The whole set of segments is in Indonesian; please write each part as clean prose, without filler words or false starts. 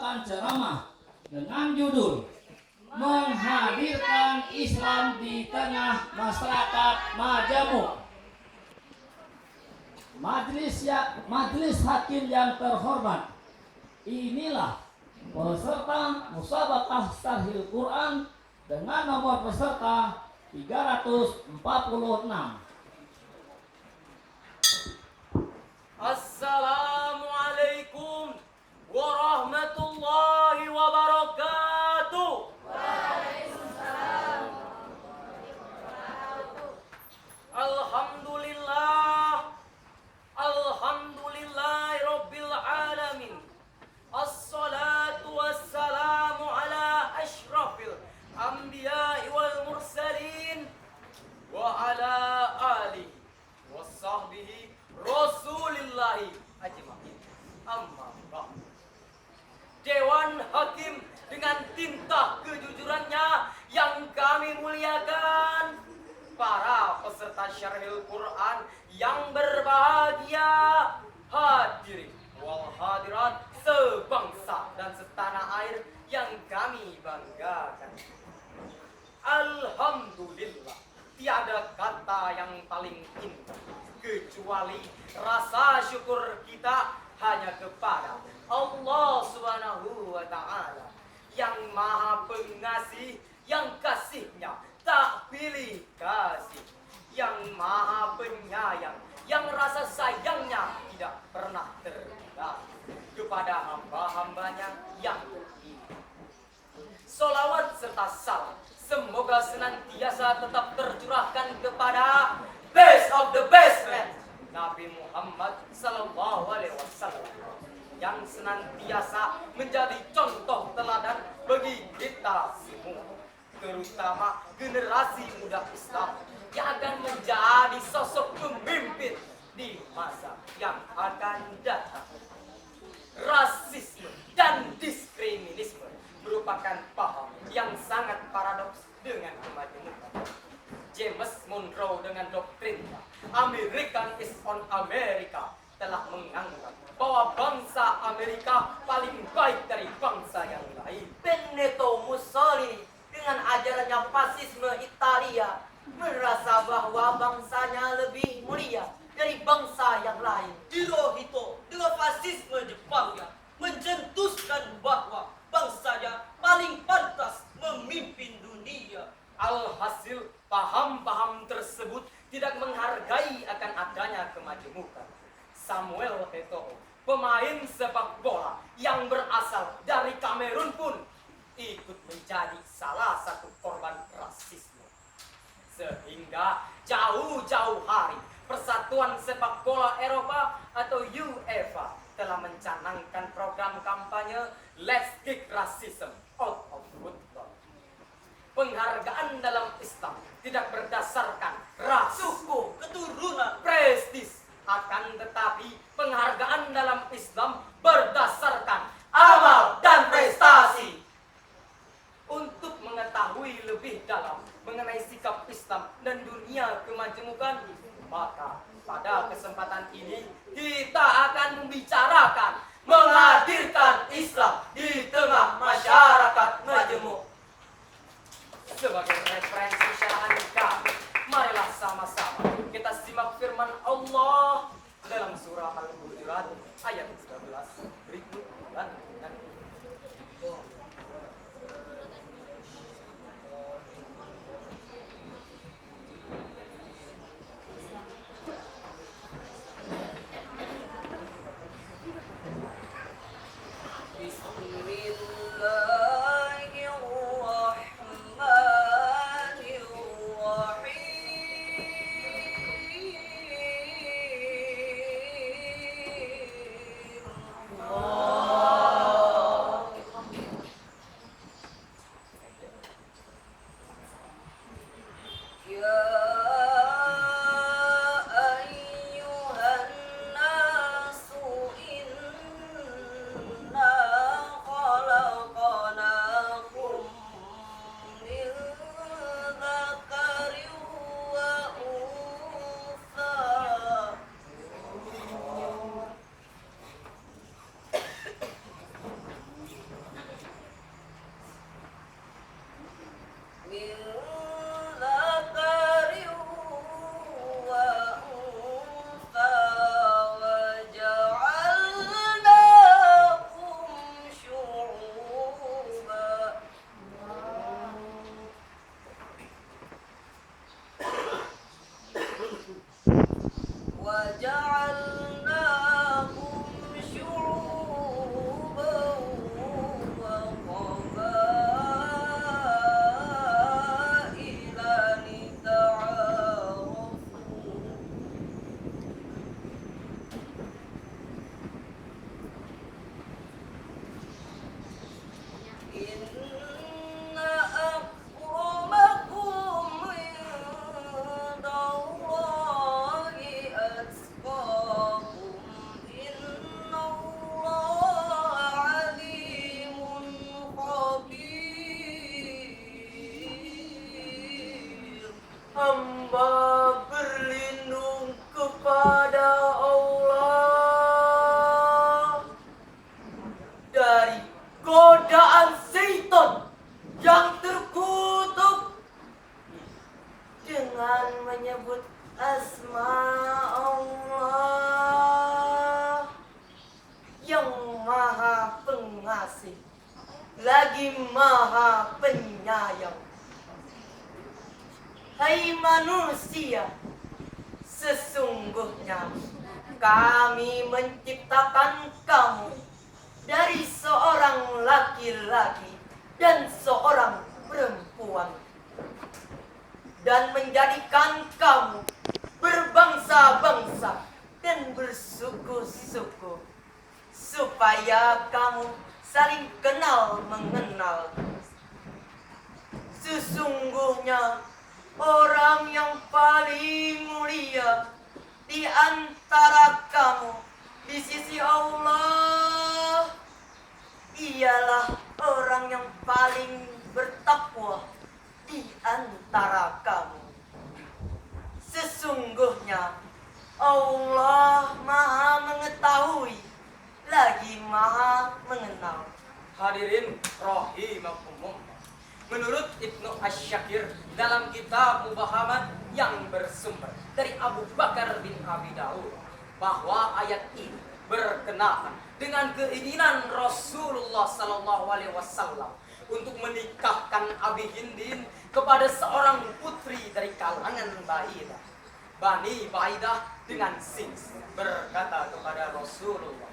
membawakan ceramah dengan judul Menghadirkan Islam di Tengah Masyarakat Majemuk. Majelis hakim yang terhormat, inilah peserta musabaqah Syarhil Quran dengan nomor peserta 346. Assalamualaikum warahmatullahi wabarakatuh. Waalaikumsalam. Alhamdulillah, alhamdulillahirabbil alamin. Assalatu wassalamu ala asyrafil anbiya'i wal mursalin wa ala alihi wasahbihi rasulillahi ajma'in. Amma ba'd. Dewan Hakim dengan tinta kejujurannya yang kami muliakan, para peserta Syarhil Quran yang berbahagia, hadirin wal hadirat sebangsa dan setanah air yang kami banggakan. Alhamdulillah, tiada kata yang paling indah kecuali rasa syukur kita hanya kepada Allah Subhanahu wa Ta'ala yang Maha Pengasih, yang kasihnya tak pilih kasih, yang Maha Penyayang, yang rasa sayangnya tidak pernah terhingga kepada hamba-hambanya yang beriman. Solawat serta salam semoga senantiasa tetap tercurahkan kepada best of the best man, Nabi Muhammad sallallahu alaihi wasallam, yang senantiasa menjadi contoh teladan bagi kita semua, terutama generasi muda Islam yang akan menjadi sosok pemimpin di masa yang akan datang. Rasisme dan diskriminisme merupakan paham yang sangat paradoks dengan kemajemukan. James Monroe dengan doktrinnya American is on America telah menganggap bahwa bangsa Amerika paling baik dari bangsa yang lain. Benito Mussolini dengan ajarannya fasisme Italia merasa bahwa bangsanya lebih mulia dari bangsa yang lain. Hirohito dengan fasisme Jepangnya mencetuskan bahwa bangsanya paling pantas memimpin dunia. Alhasil, paham-paham tersebut tidak menghargai akan adanya kemajemukan. Samuel Eto'o, pemain sepak bola yang berasal dari Kamerun pun ikut menjadi salah satu korban rasisme. Sehingga jauh-jauh hari Persatuan Sepak Bola Eropa atau UEFA telah mencanangkan program kampanye Let's Kick Racism Out of Football. Penghargaan dalam Islam tidak berdasarkan ras, suku, keturunan, prestis, akan tetapi penghargaan dalam Islam berdasarkan amal dan prestasi. Untuk mengetahui lebih dalam mengenai sikap Islam dan dunia kemajemukan, maka pada kesempatan ini kita akan membicarakan menghadirkan Islam di tengah masyarakat majemuk. Sebagai referensi syarahan kami, marilah sama-sama kita simak firman Allah dalam surah Al-Hujurat ayat 13 berikut. dari godaan syaitan yang terkutuk dengan menyebut asma Allah yang maha pengasih lagi maha penyayang. Hai manusia, sesungguhnya kami menciptakan kamu dari seorang laki-laki dan seorang perempuan, dan menjadikan kamu berbangsa-bangsa dan bersuku-suku, supaya kamu saling kenal mengenal. Sesungguhnya orang yang paling mulia di antara kamu di sisi Allah ialah orang yang paling bertakwa di antara kamu. Sesungguhnya Allah maha mengetahui lagi maha mengenal. Hadirin rahimakumullah, menurut Ibnu Asy-Syakir dalam kitab Mubahamat yang bersumber dari Abu Bakar bin Abi Daud, bahwa ayat ini berkenaan dengan keinginan Rasulullah Sallallahu Alaihi Wasallam untuk menikahkan Abi Hindin kepada seorang putri dari kalangan Baidah. Bani Baidah dengan Sins berkata kepada Rasulullah,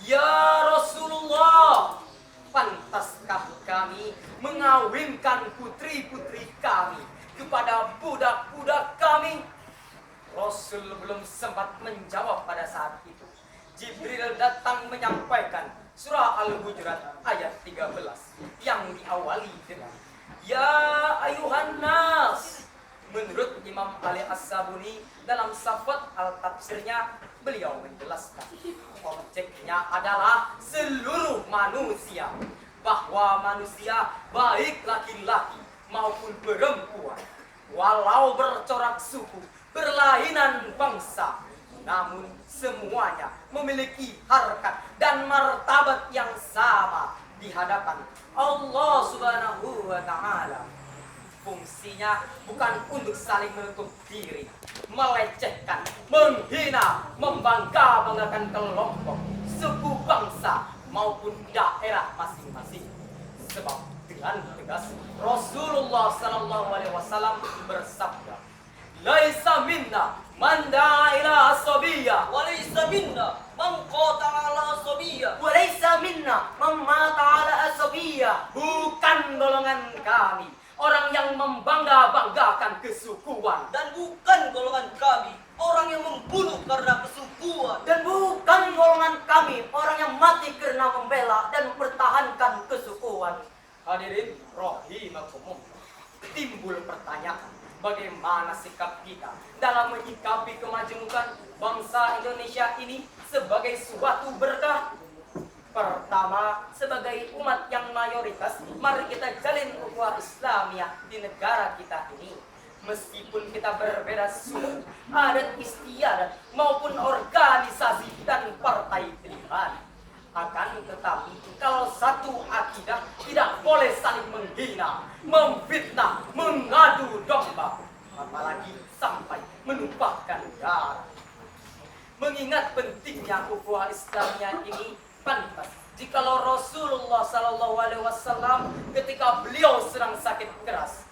"Ya Rasulullah, pantaskah kami mengawinkan putri-putri kami kepada budak-budak kami?" Rasul belum sempat menjawab pada saat itu. Jibril datang menyampaikan surah Al-Hujurat ayat 13 yang diawali dengan "Ya ayuhan nas." Menurut Imam Ali As-Sabuni dalam Safat Al-Tafsirnya, beliau menjelaskan objeknya adalah seluruh manusia, bahwa manusia baik laki-laki maupun perempuan, walau bercorak suku, berlainan bangsa, namun semuanya memiliki harkat dan martabat yang sama di hadapan Allah Subhanahu wa Ta'ala. Fungsinya bukan untuk saling menutup diri, melecehkan, menghina, membangga-banggakan kelompok, suku, bangsa maupun daerah masing-masing. Sebab dengan tegas Rasulullah Sallallahu Alaihi Wasallam bersabda, "Laisa minna man da'a ila asabiyya, wa laisa minna man qata'a ala asabiyya, wa laisa minna man mata ala asabiyya." Bukan golongan kami orang yang membangga-banggakan kesukuan, dan bukan golongan kami orang yang membunuh karena kesukuan, dan bukan golongan kami orang yang mati karena membela dan mempertahankan kesukuan. Hadirin rahimakumullah, timbul pertanyaan, bagaimana sikap kita dalam menyikapi kemajemukan bangsa Indonesia ini sebagai suatu berkah? Pertama, sebagai umat yang mayoritas, mari kita jalin ukhuwah Islamiyah di negara kita ini. Meskipun kita berbeda suku, adat istiadat maupun organisasi dan partai pilihan, akan tetapi kalau satu akidah tidak boleh saling menghina, memfitnah, mengadu domba, apalagi sampai menumpahkan darah. Mengingat pentingnya ukhuwah Islamiyah ini, pantas jikalau Rasulullah Sallallahu Alaihi Wasallam ketika beliau sedang sakit keras,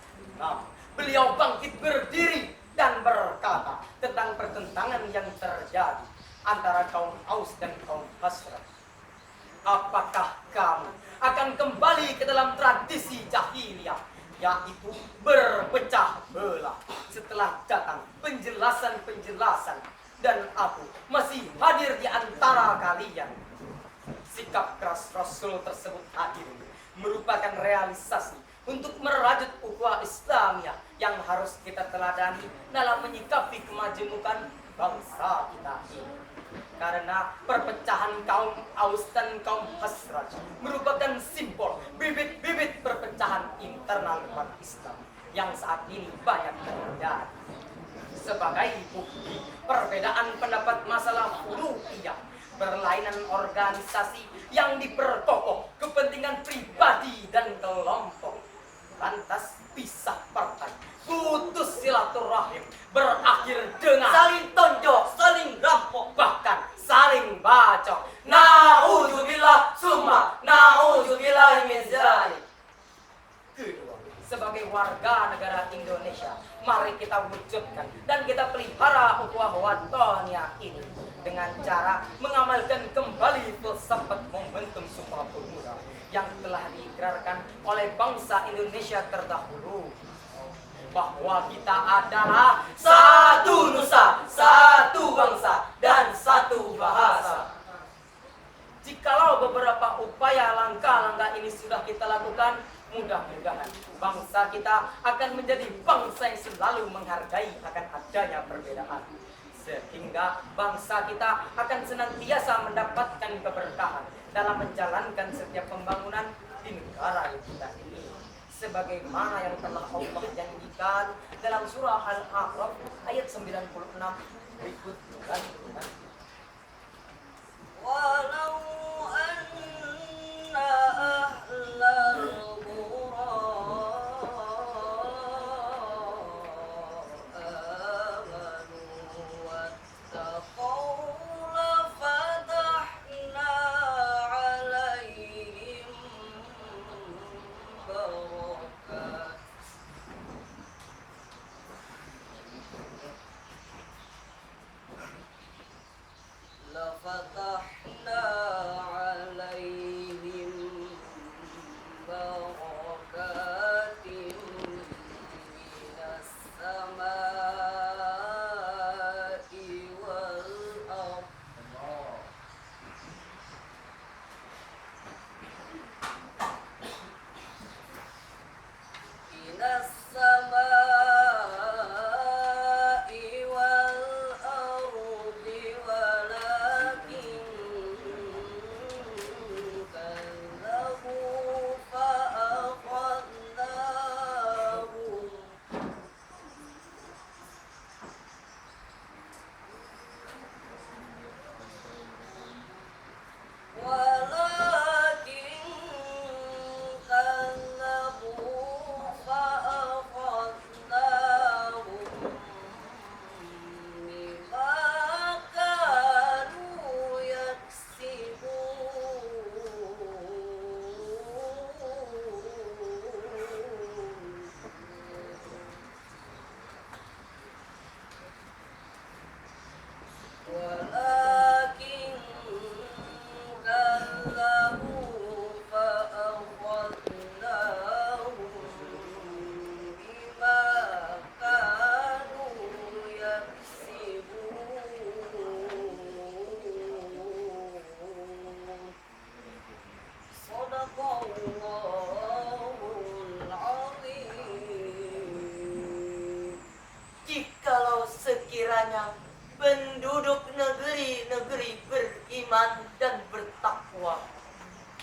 beliau bangkit berdiri dan berkata tentang pertentangan yang terjadi antara kaum Aus dan kaum Khazraj. Apakah kamu akan kembali ke dalam tradisi jahiliyah, yaitu berpecah belah setelah datang penjelasan-penjelasan dan aku masih hadir di antara kalian? Sikap keras Rasul tersebut akhirnya merupakan realisasi untuk merajut ukhuwah Islamiyah yang harus kita teladani dalam menyikapi kemajemukan bangsa kita ini. Karena perpecahan kaum Aus dan kaum Khazraj merupakan simbol bibit-bibit perpecahan internal umat Islam yang saat ini banyak terjadi. Sebagai bukti perbedaan pendapat masalah uluhiyah, berlainan organisasi yang diperkokoh kepentingan pribadi dan kelompok. Lantas pisah partai, putus silaturahim, berakhir dengan saling tonjok, saling rampok, bahkan saling bacok. Na'udzubillah summa na'udzubillah min dzalik. Kedua, sebagai warga negara Indonesia, mari kita wujudkan dan kita pelihara ukhuwah watoniyah ini dengan cara mengamalkan kembali filsafat momentum Sumpah Pemuda yang telah diikrarkan oleh bangsa Indonesia terdahulu, bahwa kita adalah satu nusa, satu bangsa, dan satu bahasa. Jikalau beberapa upaya langkah-langkah ini sudah kita lakukan, mudah-mudahan bangsa kita akan menjadi bangsa yang selalu menghargai akan adanya perbedaan, sehingga bangsa kita akan senantiasa mendapatkan keberkahan dalam menjalankan setiap pembangunan di negara kita ini, sebagaimana yang telah Allah janjikan dalam surah Al-A'raf ayat 96 berikut lanjutan. Walau anna ahlal لفتحنا عليهم بركات من السماء والأرض من السماء والأرض ولكن كذبوا فأخذناهم بما كانوا يكسبون ولكن كذبوا فأخذناهم بما كانوا يكسبون صدق الله العظيم. Jikalau sekiranya penduduk negeri-negeri beriman dan bertakwa,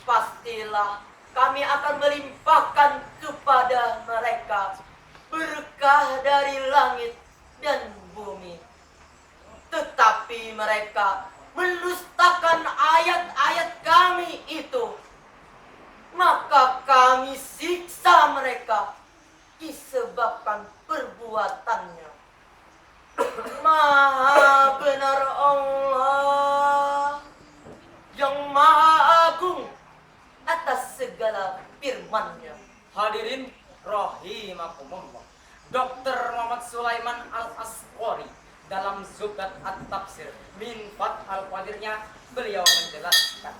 pastilah kami akan melimpahkan kepada mereka berkah dari langit dan bumi. Tetapi mereka mendustakan ayat-ayat kami itu, maka kami siksa mereka disebabkan perbuatannya. Maha benar Allah yang maha agung atas segala firman-Nya. Hadirin rahimakumullah. Dr. Muhammad Sulaiman Al-Asqari dalam Zubat At-Tafsir min Fath Al-Qadirnya, beliau menjelaskan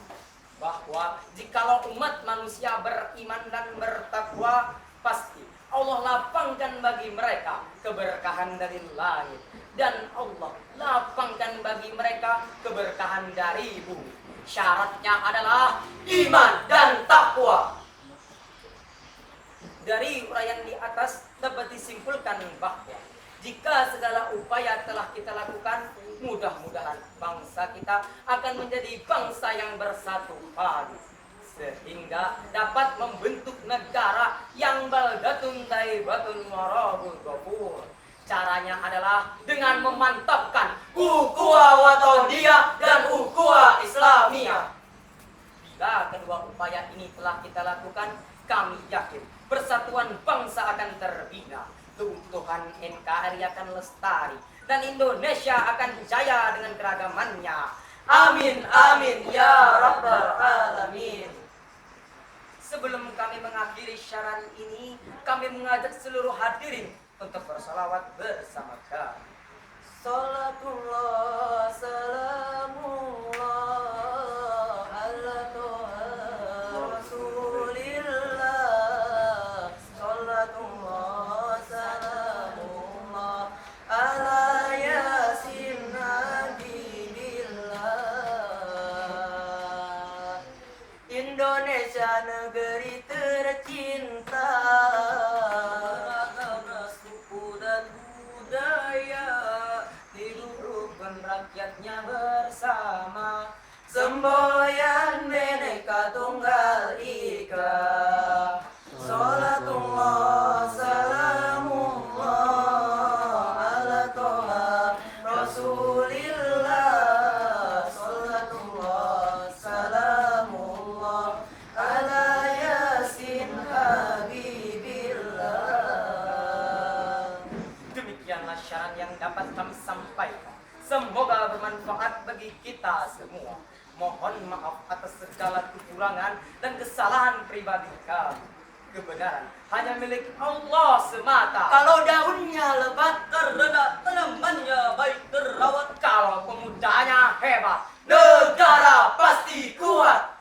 bahwa jikalau umat manusia beriman dan bertakwa, pasti Allah lapangkan bagi mereka keberkahan dari langit, dan Allah lapangkan bagi mereka keberkahan dari bumi. Syaratnya adalah iman dan takwa. Dari uraian di atas dapat disimpulkan bahwa jika segala upaya telah kita lakukan, mudah-mudahan bangsa kita akan menjadi bangsa yang bersatu padu, sehingga dapat membentuk negara yang baldatun thayyibatun wa rabbun ghafur. Caranya adalah dengan memantapkan ukhuwah Watoniyah dan ukhuwah Islamiyah. Bila kedua upaya ini telah kita lakukan, kami yakin persatuan bangsa akan terbina, keutuhan NKRI akan lestari, dan Indonesia akan jaya dengan keragamannya. Amin, amin, ya Rabbal Alamin. Sebelum kami mengakhiri syarat ini, kami mengajak seluruh hadirin untuk bersalawat bersama kami. Salatullah, salamullah, ala toha rasulillah. Salatullah, salamullah, ala yasin habibillah. Indonesia negeri tercinta, beragam suku dan budaya, hidup rukun rakyatnya bersama, semboyan Bhinneka Tunggal Ika. Salatullah, salamullah, ala toha rasulillah. Salatullah, salamullah, ala yasin habibillah. Demikianlah syarat yang dapat kami sampaikan. Semoga bermanfaat bagi kita semua. Mohon maaf atas segala kekurangan dan kesalahan pribadi kami. Kebenaran hanya milik Allah semata. Kalau daunnya lebat, terdedak, tanamannya baik terawat. Kalau pemudanya hebat, negara pasti kuat.